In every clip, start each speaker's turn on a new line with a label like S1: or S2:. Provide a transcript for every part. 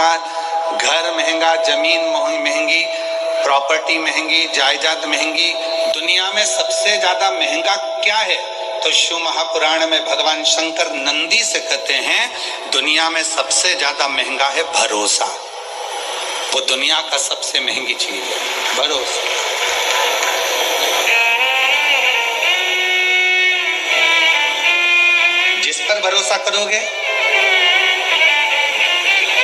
S1: महंगा, घर महंगा, जमीन महंगी, प्रॉपर्टी महंगी, जायदाद महंगी। दुनिया में सबसे ज्यादा महंगा क्या है? तो शिव महापुराण में भगवान शंकर नंदी से कहते हैं दुनिया में सबसे ज्यादा महंगा है भरोसा। वो दुनिया का सबसे महंगी चीज है, भरोसा। जिस पर भरोसा करोगे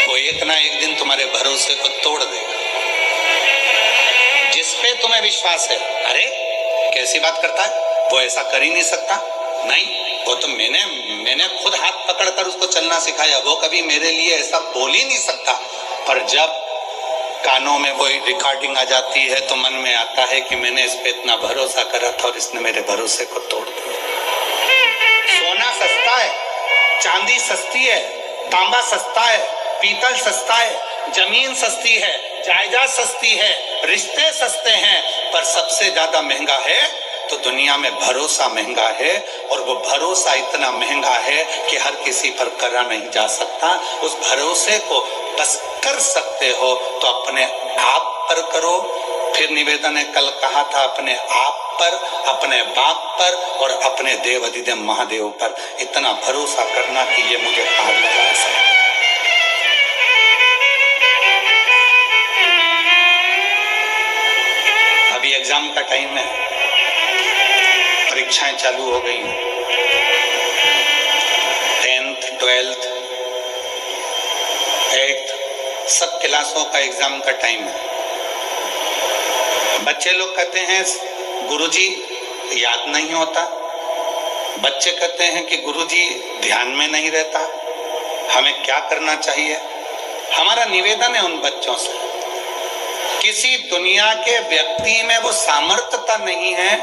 S1: वो एक ना एक दिन तुम्हारे भरोसे को तोड़ देगा। जिस पे तुम्हें विश्वास है, अरे कैसी बात करता है, वो ऐसा कर ही नहीं सकता, नहीं वो तो मैंने खुद हाथ पकड़कर उसको चलना सिखाया, वो कभी मेरे लिए ऐसा बोल ही नहीं सकता। पर जब कानों में वो रिकॉर्डिंग आ जाती है तो मन में आता है कि मैंने इस पे इतना भरोसा करा था और इसने मेरे भरोसे को तोड़ दिया। सोना सस्ता है, चांदी सस्ती है, तांबा सस्ता है, पीतल सस्ता है, जमीन सस्ती है, जायदाद सस्ती है, रिश्ते सस्ते हैं, पर सबसे ज्यादा महंगा है तो दुनिया में भरोसा महंगा है। और वो भरोसा इतना महंगा है कि हर किसी पर करा नहीं जा सकता। उस भरोसे को बस कर सकते हो तो अपने आप पर करो। फिर निवेदन ने कल कहा था अपने आप पर, अपने बाप पर और अपने देव अधिदेव महादेव पर इतना भरोसा करना कि ये मुझे पार लगा सकता। अभी एग्जाम का टाइम है, परीक्षाएं चालू हो गई हैं, 10th, 12th, 8th सब क्लासों का एग्जाम का टाइम है। बच्चे लोग कहते हैं गुरुजी याद नहीं होता, बच्चे कहते हैं कि गुरुजी ध्यान में नहीं रहता, हमें क्या करना चाहिए? हमारा निवेदन है उन बच्चों से, किसी दुनिया के व्यक्ति में वो सामर्थ्यता नहीं है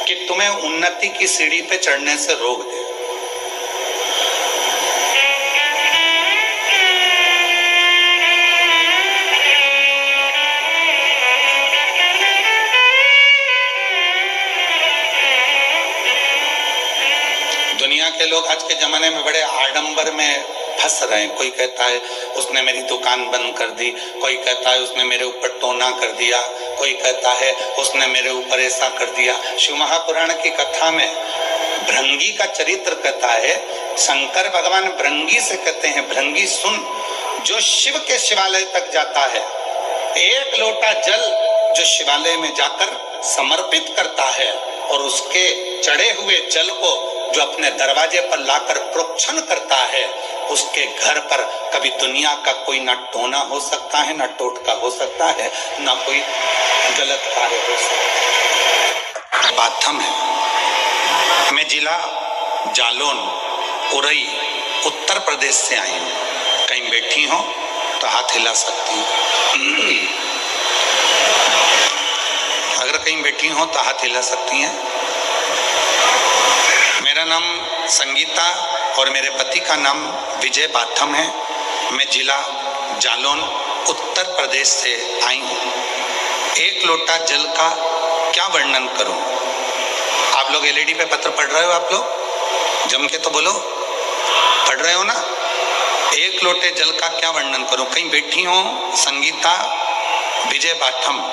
S1: कि तुम्हें उन्नति की सीढ़ी पे चढ़ने से रोक दे। दुनिया के लोग आज के जमाने में बड़े आडंबर में फंस रहे हैं। कोई कहता है उसने मेरी दुकान बंद कर दी, कोई कहता है उसने मेरे ऊपर टोना कर दिया, कोई कहता है उसने मेरे ऊपर ऐसा कर दिया। शिव महापुराण की कथा में भृंगी का चरित्र कहता है, शंकर भगवान भृंगी से कहते हैं भृंगी सुन, जो शिव के शिवालय तक जाता है, एक लोटा जल जो शिवालय में जाकर समर्पित करता है और उसके चढ़े हुए जल को जो अपने दरवाजे पर लाकर प्रोक्षण करता है, उसके घर पर कभी दुनिया का कोई ना टोना हो सकता है, ना टोटका हो सकता है, ना कोई गलत कार्य हो सकता है। बाथम है, मैं जिला जालौन उरई उत्तर प्रदेश से आई हूँ। कहीं बैठी हो तो हाथ हिला सकती हूँ, अगर कहीं बैठी हो तो हाथ हिला सकती हैं। मेरा नाम संगीता और मेरे पति का नाम विजय बाथम है। मैं जिला जालौन उत्तर प्रदेश से आई हूँ। एक लोटा जल का क्या वर्णन करूं? आप लोग एलईडी पे पत्र पढ़ रहे हो? आप लोग जम के तो बोलो, पढ़ रहे हो ना? एक लोटे जल का क्या वर्णन करूं? कहीं बैठी हो संगीता विजय बाथम,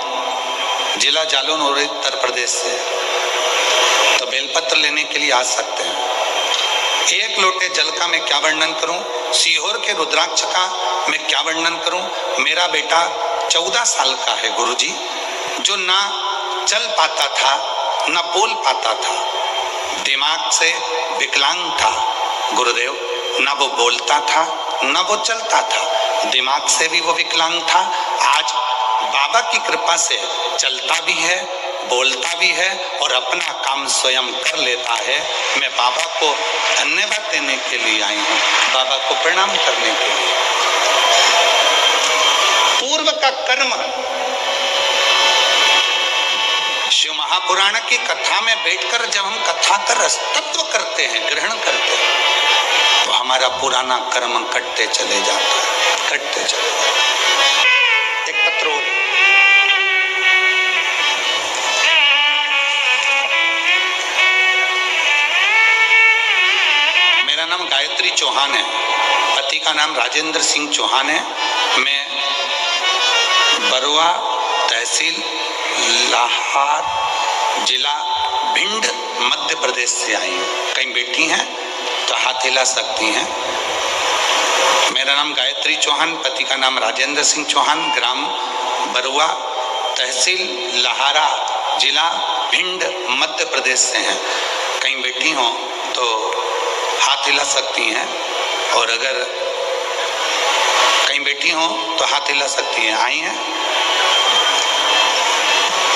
S1: जिला जालौन और उत्तर प्रदेश से, तो बेलपत्र लेने के लिए आ सकते हैं। एक लोटे जल का मैं क्या वर्णन करूं? सीहोर के रुद्राक्ष का मैं क्या वर्णन करूं? मेरा बेटा 14 साल का है गुरुजी, जो ना चल पाता था ना बोल पाता था, दिमाग से विकलांग था गुरुदेव, ना वो बोलता था ना वो चलता था, दिमाग से भी वो विकलांग था। आज बाबा की कृपा से चलता भी है, बोलता भी है और अपना काम स्वयं कर लेता है। मैं बाबा को धन्यवाद देने के लिए आई हूँ, बाबा को प्रणाम करने के लिए। पूर्व का कर्म शिव महापुराण की कथा में बैठकर जब हम कथा का रसतत्व करते हैं, ग्रहण करते हैं, तो हमारा पुराना कर्म कटते चले जाता है, कटते चले जाता है। एक पत्र मेरा नाम गायत्री चौहान है। पति का नाम राजेंद्र सिंह चौहान है। मैं बरुआ, तहसील लाहार, जिला भिंड, मध्य प्रदेश से आई हूँ। कहीं बेटी हैं तो हाथ हिला सकती हैं। मेरा नाम गायत्री चौहान, पति का नाम राजेंद्र सिंह चौहान, ग्राम बरुआ, तहसील लाहारा, जिला भिंड, मध्य प्रदेश से हैं। कहीं बेटी हो तो हाथ हिला सकती हैं, और अगर कहीं बेटी हो तो हाथ हिला सकती हैं। आई हैं?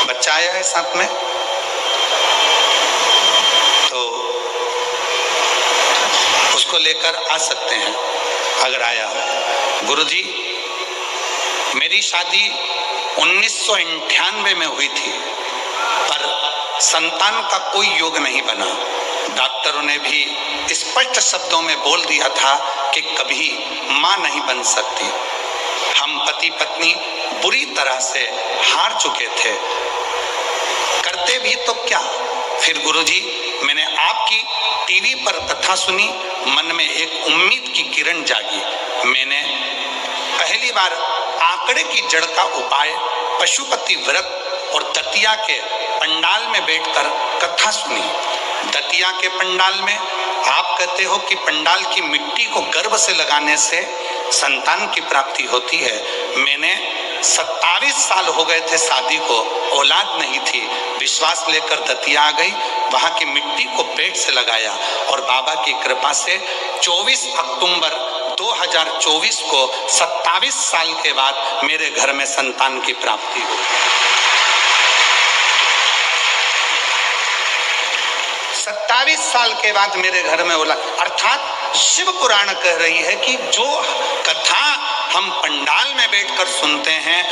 S1: बच्चा आया है साथ में तो उसको लेकर आ सकते हैं अगर आया हो। गुरुजी, मेरी शादी 1998 में हुई थी, पर संतान का कोई योग नहीं बना। डॉक्टरों ने भी स्पष्ट शब्दों में बोल दिया था कि कभी मां नहीं बन सकती। हम पति पत्नी बुरी तरह से हार चुके थे, करते भी तो क्या। फिर गुरुजी, मैंने आपकी टीवी पर कथा सुनी, मन में एक उम्मीद की किरण जागी। मैंने पहली बार आंकड़े की जड़ का उपाय, पशुपति व्रत और दतिया के पंडाल में बैठकर कथा सुनी। दतिया के पंडाल में आप कहते हो कि पंडाल की मिट्टी को गर्भ से लगाने से संतान की प्राप्ति होती है। मैंने 27 साल हो गए थे शादी को, औलाद नहीं थी। विश्वास लेकर दतिया आ गई, वहां की मिट्टी को पेट से लगाया, और बाबा की कृपा से 24 अक्टूबर 2024 को 27 साल के बाद मेरे घर में संतान की प्राप्ति हुई। 27 साल के बाद मेरे घर में औलाद, अर्थात शिव पुराण कह रही है कि जो कथा हम पंडाल में बैठकर सुनते हैं,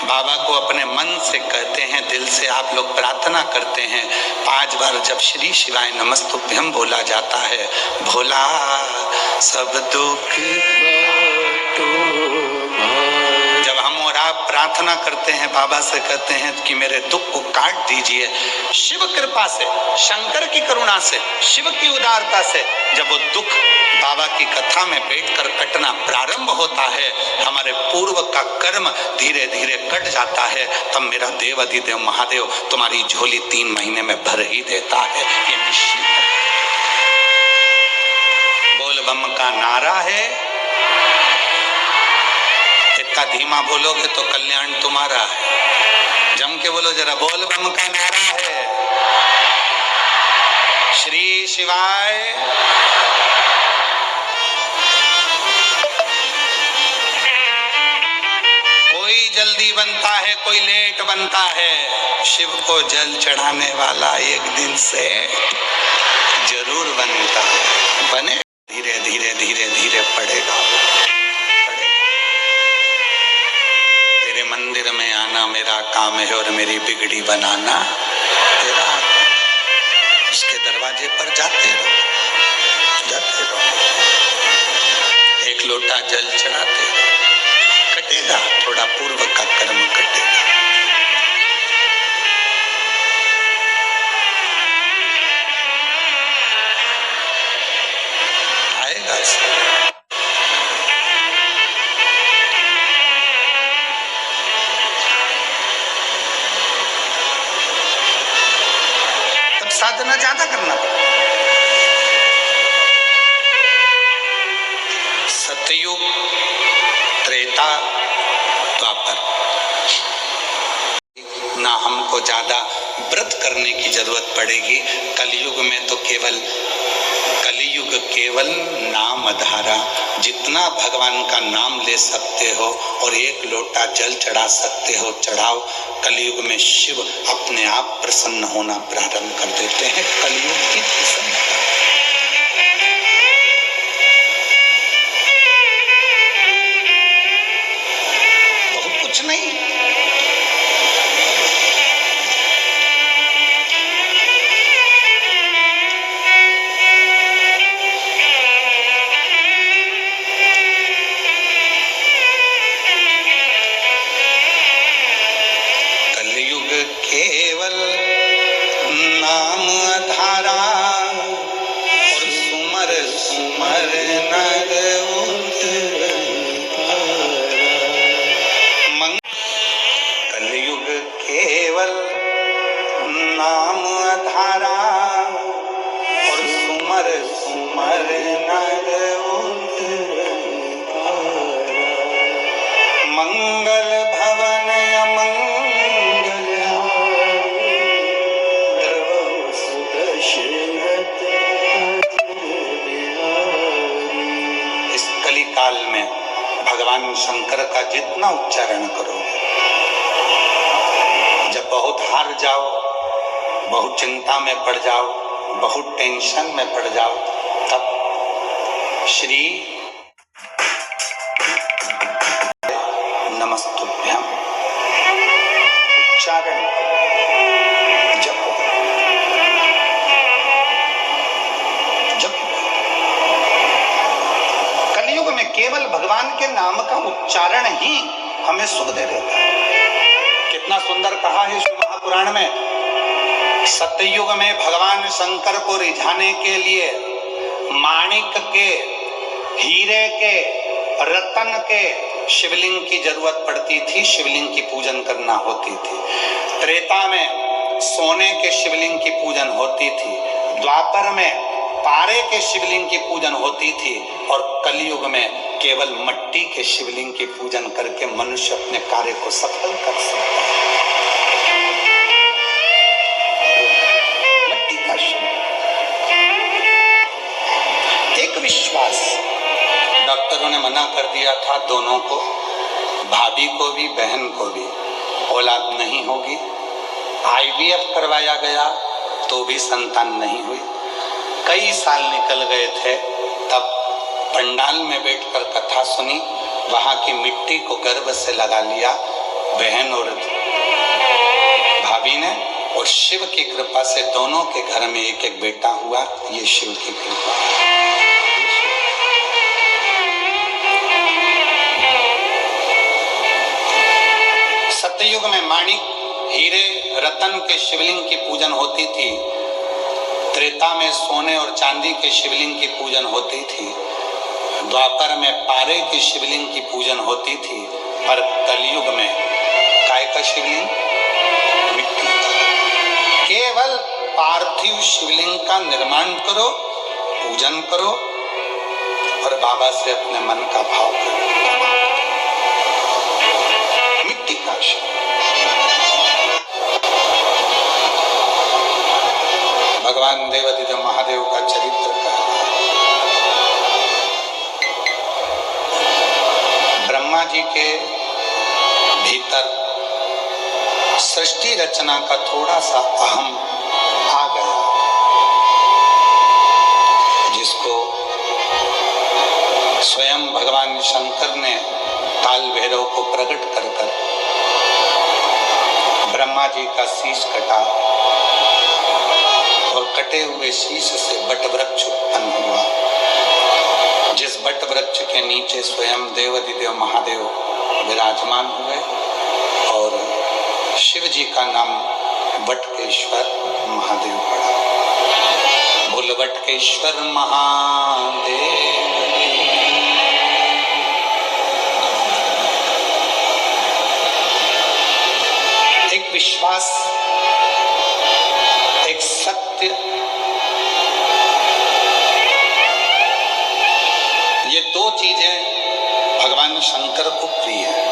S1: बाबा को अपने मन से कहते हैं, दिल से आप लोग प्रार्थना करते हैं, 5 बार जब श्री शिवाय नमस्तुभ्यम बोला जाता है, भोला सब दुख जब हम और आप प्रार्थना करते हैं, बाबा से कहते हैं कि मेरे दुख को काट दीजिए, शिव कृपा से, शंकर की करुणा से, शिव की उदारता से जब वो दुख बाबा की कथा में बैठकर कटना प्रारंभ होता है, हमारे पूर्व का कर्म धीरे धीरे कट जाता है, तब मेरा देव अधिदेव महादेव तुम्हारी झोली 3 महीने में भर ही देता है। ये निश्चित है। बोल बम का नारा है, इतना धीमा बोलोगे तो कल्याण तुम्हारा है। जम के बोलो जरा, बोल बम का नारा है, श्री शिवाय। कोई जल्दी बनता है, कोई लेट बनता है, शिव को जल चढ़ाने वाला एक दिन से जरूर बनता है। बने धीरे धीरे धीरे धीरे पड़ेगा। तेरे मंदिर में आना मेरा काम है और मेरी बिगड़ी बनाना तेरा। उसके दरवाजे पर जाते रहो, जाते रहो, एक लोटा जल चढ़ाते रहो। कटेगा, थोड़ा पूर्व का कर्म कटेगा। आएगा तब साधना ज्यादा करना पड़ेगा। सतयुग, त्रेता, द्वापर, ना हमको ज्यादा व्रत करने की जरूरत पड़ेगी। कलयुग में तो केवल कलियुग केवल नाम धारा, जितना भगवान का नाम ले सकते हो और एक लोटा जल चढ़ा सकते हो चढ़ाओ। कलियुग में शिव अपने आप प्रसन्न होना प्रारंभ कर देते हैं। कलियुग की प्रसन्नता, बहुत कुछ नहीं। केवल नाम धारा और सुमर सुमर नर मंगल भवन अमंगल हारी, द्रवहु सुदशरथ अजिर बिहारी। इस कली काल में भगवान शंकर का जितना उच्चारण करो, जब बहुत हार जाओ, बहुत चिंता में पड़ जाओ, बहुत टेंशन में पड़ जाओ, तब श्री नमस्तुभ्यम उच्चारण जपो जपो। कलयुग में केवल भगवान के नाम का उच्चारण ही हमें सुख दे देता है। कितना सुंदर कहा है शिव महापुराण में, सतयुग में भगवान शंकर को रिझाने के लिए माणिक के, हीरे के, रतन के शिवलिंग की जरूरत पड़ती थी, शिवलिंग की पूजन करना होती थी। त्रेता में सोने के शिवलिंग की पूजन होती थी, द्वापर में पारे के शिवलिंग की पूजन होती थी, और कलयुग में केवल मट्टी के शिवलिंग की पूजन करके मनुष्य अपने कार्य को सफल कर सकता है। मट्टी का शिवलिंग, एक विश्वास। डॉक्टरों ने मना कर दिया था दोनों को, भाभी को भी बहन को भी, औलाद नहीं होगी। IVF करवाया गया तो भी संतान नहीं हुई। कई साल निकल गए थे, तब पंडाल में बैठकर कथा सुनी, वहां की मिट्टी को गर्भ से लगा लिया बहन और भाभी ने, और शिव की कृपा से दोनों के घर में एक एक बेटा हुआ। ये शिव की कृपा। सतयुग में माणिक, हीरे, रतन के शिवलिंग की पूजन होती थी। त्रेता में सोने और चांदी के शिवलिंग की पूजन होती थी। द्वापर में पारे की शिवलिंग की पूजन होती थी। पर कलयुग में काय का शिवलिंग? मिट्टी। केवल पार्थिव शिवलिंग का निर्माण करो, पूजन करो और बाबा से अपने मन का भाव करो। मिट्टी का शिव। भगवान देवादिदेव महादेव का चरित्र कहा। ब्रह्मा जी के भीतर सृष्टि रचना का थोड़ा सा अहम आ गया, जिसको स्वयं भगवान शंकर ने काल भैरव को प्रकट कर ब्रह्मा जी का शीश कटा, और कटे हुए शीश से बट वृक्ष उत्पन्न हुआ। जिस बट वृक्ष के नीचे स्वयं देवादिदेव महादेव विराजमान हुए, और शिव जी का नाम बटकेश्वर महादेव पड़ा। बोल बटकेश्वर महादेव। एक विश्वास, एक सत्य, ये दो चीजें भगवान शंकर को प्रिय है।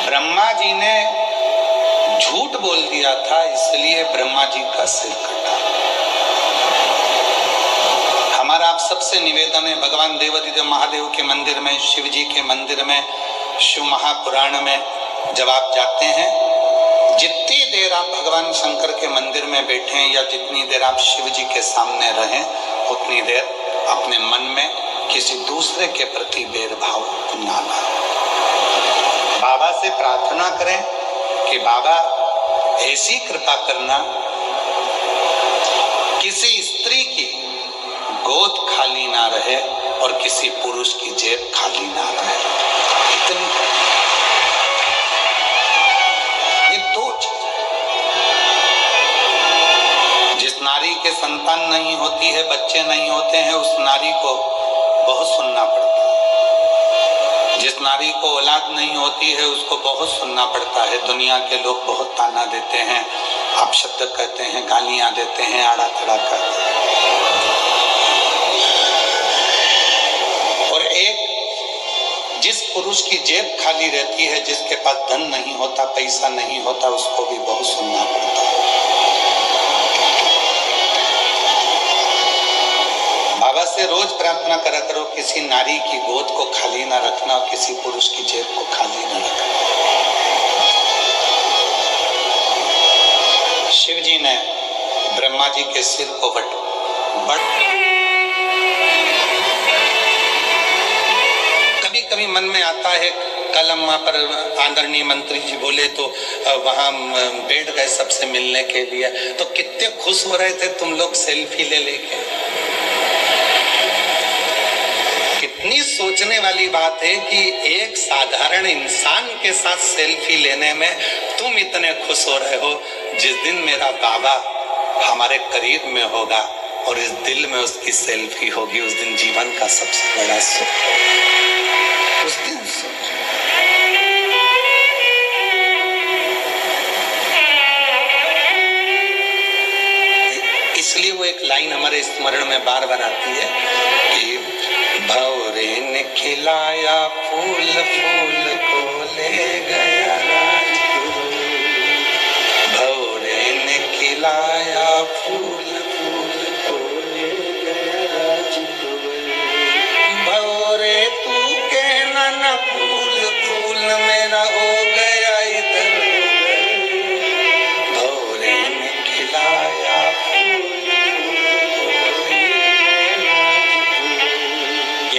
S1: ब्रह्मा जी ने झूठ बोल दिया था, इसलिए ब्रह्मा जी का सिर कटा। हमारा आप सबसे निवेदन है, भगवान देवादिदेव महादेव के मंदिर में, शिव जी के मंदिर में, शिव महापुराण में जब आप जाते हैं, जितनी देर आप भगवान शंकर के मंदिर में बैठे या जितनी देर आप शिव जी के सामने रहें, उतनी देर अपने मन में किसी दूसरे के प्रति भेदभाव ना लाएं। बाबा से प्रार्थना करें कि बाबा ऐसी कृपा करना, किसी स्त्री की गोद खाली ना रहे और किसी पुरुष की जेब खाली ना रहे। इतनी ये दो चीजें। जिस नारी के संतान नहीं होती है, बच्चे नहीं होते हैं, उस नारी को बहुत सुनना पड़ता है। जिस नारी को औलाद नहीं होती है, उसको बहुत सुनना पड़ता है। दुनिया के लोग बहुत ताना देते हैं, अपशब्द कहते हैं, गालियां देते हैं, आड़ा खड़ा करते हैं। और एक जिस पुरुष की जेब खाली रहती है, जिसके पास धन नहीं होता, पैसा नहीं होता, उसको भी बहुत सुनना पड़ता है। बाबा से रोज प्रार्थना करा करो, किसी नारी की गोद को खाली ना रखना, किसी पुरुष की जेब को खाली ना रखना। शिव जी ने ब्रह्मा जी के सिर को कभी कभी मन में आता है, कल अम्मा पर आदरणीय मंत्री जी बोले तो वहां बैठ गए सबसे मिलने के लिए, तो कितने खुश हो रहे थे तुम लोग सेल्फी ले लेके। कितनी सोचने वाली बात है कि एक साधारण इंसान के साथ सेल्फी लेने में तुम इतने खुश हो रहे हो। जिस दिन मेरा बाबा हमारे करीब में होगा और इस दिल में उसकी सेल्फी होगी, उस दिन जीवन का सबसे बड़ा सुख होगा। उस दिन इसलिए वो एक लाइन हमारे स्मरण में बार बार आती है कि भंवरे ने खिलाया फूल, फूल को ले गया राजगुरु। भंवरे ने खिलाया फूल, फूल को ले गया राजगुरु। भंवरे तू कहना न फूल, फूल मेरा हो गया इधर। भंवरे ने खिलाया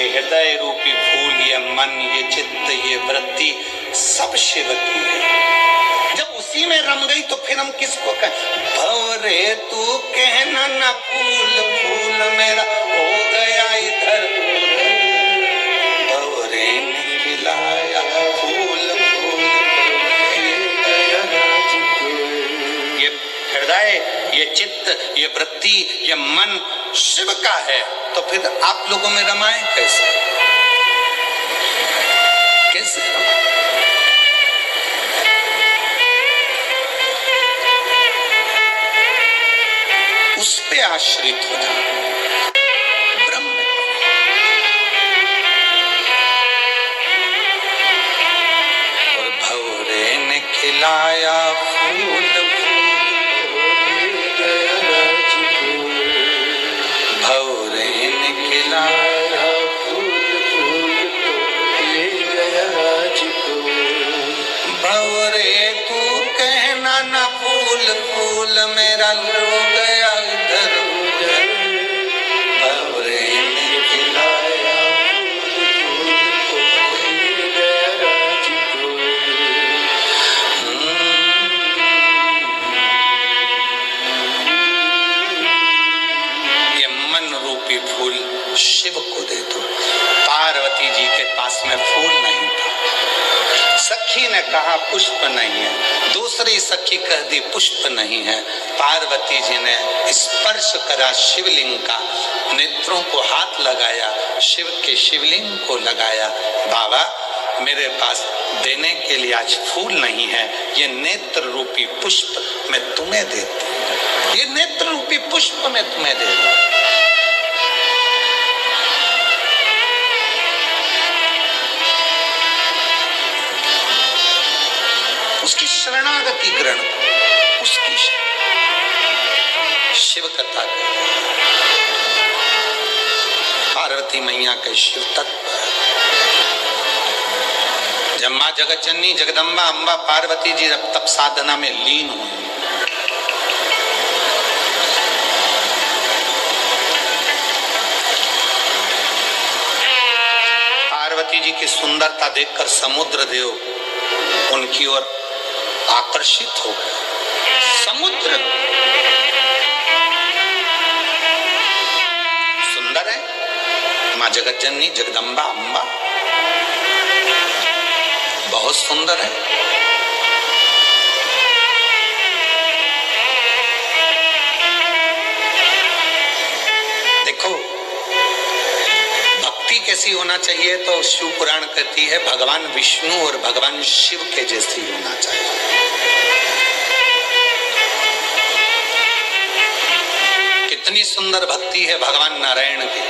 S1: हृदय रूपी फूल, ये मन, ये चित्त, ये वृत्ति सब शिव की है। जब उसी में रम गई तो फिर हम किसको कहें? भंवरे तू कहना न फूल, फूल मेरा हो गया इधर। भंवरे ने खिलाया फूल, फूल ये हृदय, ये चित्त, ये वृत्ति, ये मन शिव का है, तो फिर आप लोगों में रमाए कैसे? कैसे रमाए? उस पे आश्रित हो जाए, ब्रह्म। और भंवरे ने खिलाया फूल, भंवरे ने खिलाया फूल, फूल को ले गया राजको। भंवरे तू कहना न फूल, फूल मेरा हो गया इधर उधर। भंवरे ने खिलाया फूल, फूल को ले गया राजको। रूपी फूल शिव को दे दो। पार्वती जी के पास में फूल नहीं था। सखी ने कहा पुष्प नहीं है, दूसरी सखी कह दी पुष्प नहीं है। पार्वती जी ने स्पर्श करा शिवलिंग का, नेत्रों को हाथ लगाया, शिव के शिवलिंग को लगाया। बाबा मेरे पास देने के लिए आज फूल नहीं है, ये नेत्र रूपी पुष्प मैं तुम्हें देती हूँ। ये नेत्र रूपी पुष्प मैं तुम्हें देती हूँ। उसकी शरणागति ग्रहण, उसकी शिव कथा पार्वती मैया के शिव तत्व। जब माँ जगत जननी जगदम्बा अम्बा पार्वती जी तप साधना में लीन हुई, पार्वती जी की सुंदरता देखकर समुद्र देव उनकी ओर आकर्षित हो गए। समुद्र सुंदर है, माँ जगत जननी जगदम्बा अम्बा बहुत सुंदर है। देखो भक्ति कैसी होना चाहिए, तो शिव पुराण कहती है भगवान विष्णु और भगवान शिव के जैसी होना चाहिए। कितनी सुंदर भक्ति है भगवान नारायण की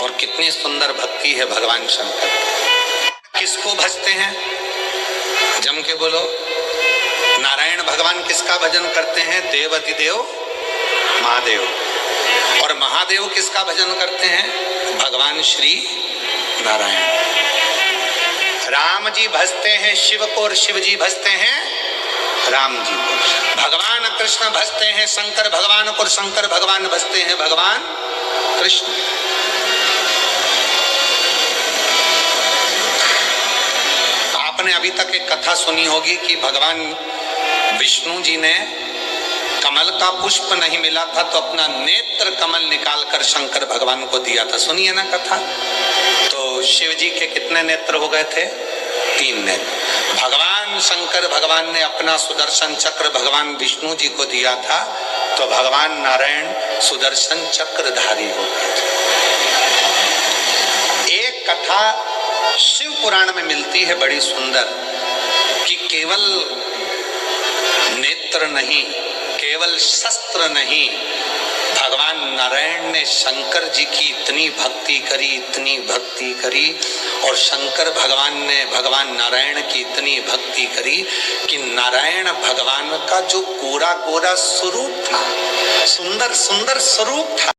S1: और कितनी सुंदर भक्ति है भगवान शंकर की। किसको भजते हैं? जम के बोलो। नारायण भगवान किसका भजन करते हैं? देवाधिदेव महादेव। और महादेव किसका भजन करते हैं? भगवान श्री नारायण। राम जी भजते हैं शिव को और शिव जी भजते हैं राम जी को। भगवान कृष्ण भजते हैं शंकर भगवान को और शंकर भगवान भजते हैं भगवान कृष्ण। आपने अभी तक एक कथा सुनी होगी कि भगवान विष्णु जी ने कमल का पुष्प नहीं मिला था तो अपना नेत्र कमल निकालकर शंकर भगवान को दिया था। सुनिए ना कथा। तो शिव जी के कितने नेत्र हो गए थे? 3 नेत्र। भगवान शंकर भगवान ने अपना सुदर्शन चक्र भगवान विष्णु जी को दिया था तो भगवान नारायण सुदर्शन चक्रधारी हो गए थे। एक कथा शिव पुराण में मिलती है बड़ी सुंदर कि केवल नेत्र नहीं, केवल शस्त्र नहीं, भगवान नारायण ने शंकर जी की इतनी भक्ति करी, इतनी भक्ति करी और शंकर भगवान ने भगवान नारायण की इतनी भक्ति करी कि नारायण भगवान का जो गोरा गोरा स्वरूप था, सुंदर सुंदर स्वरूप था,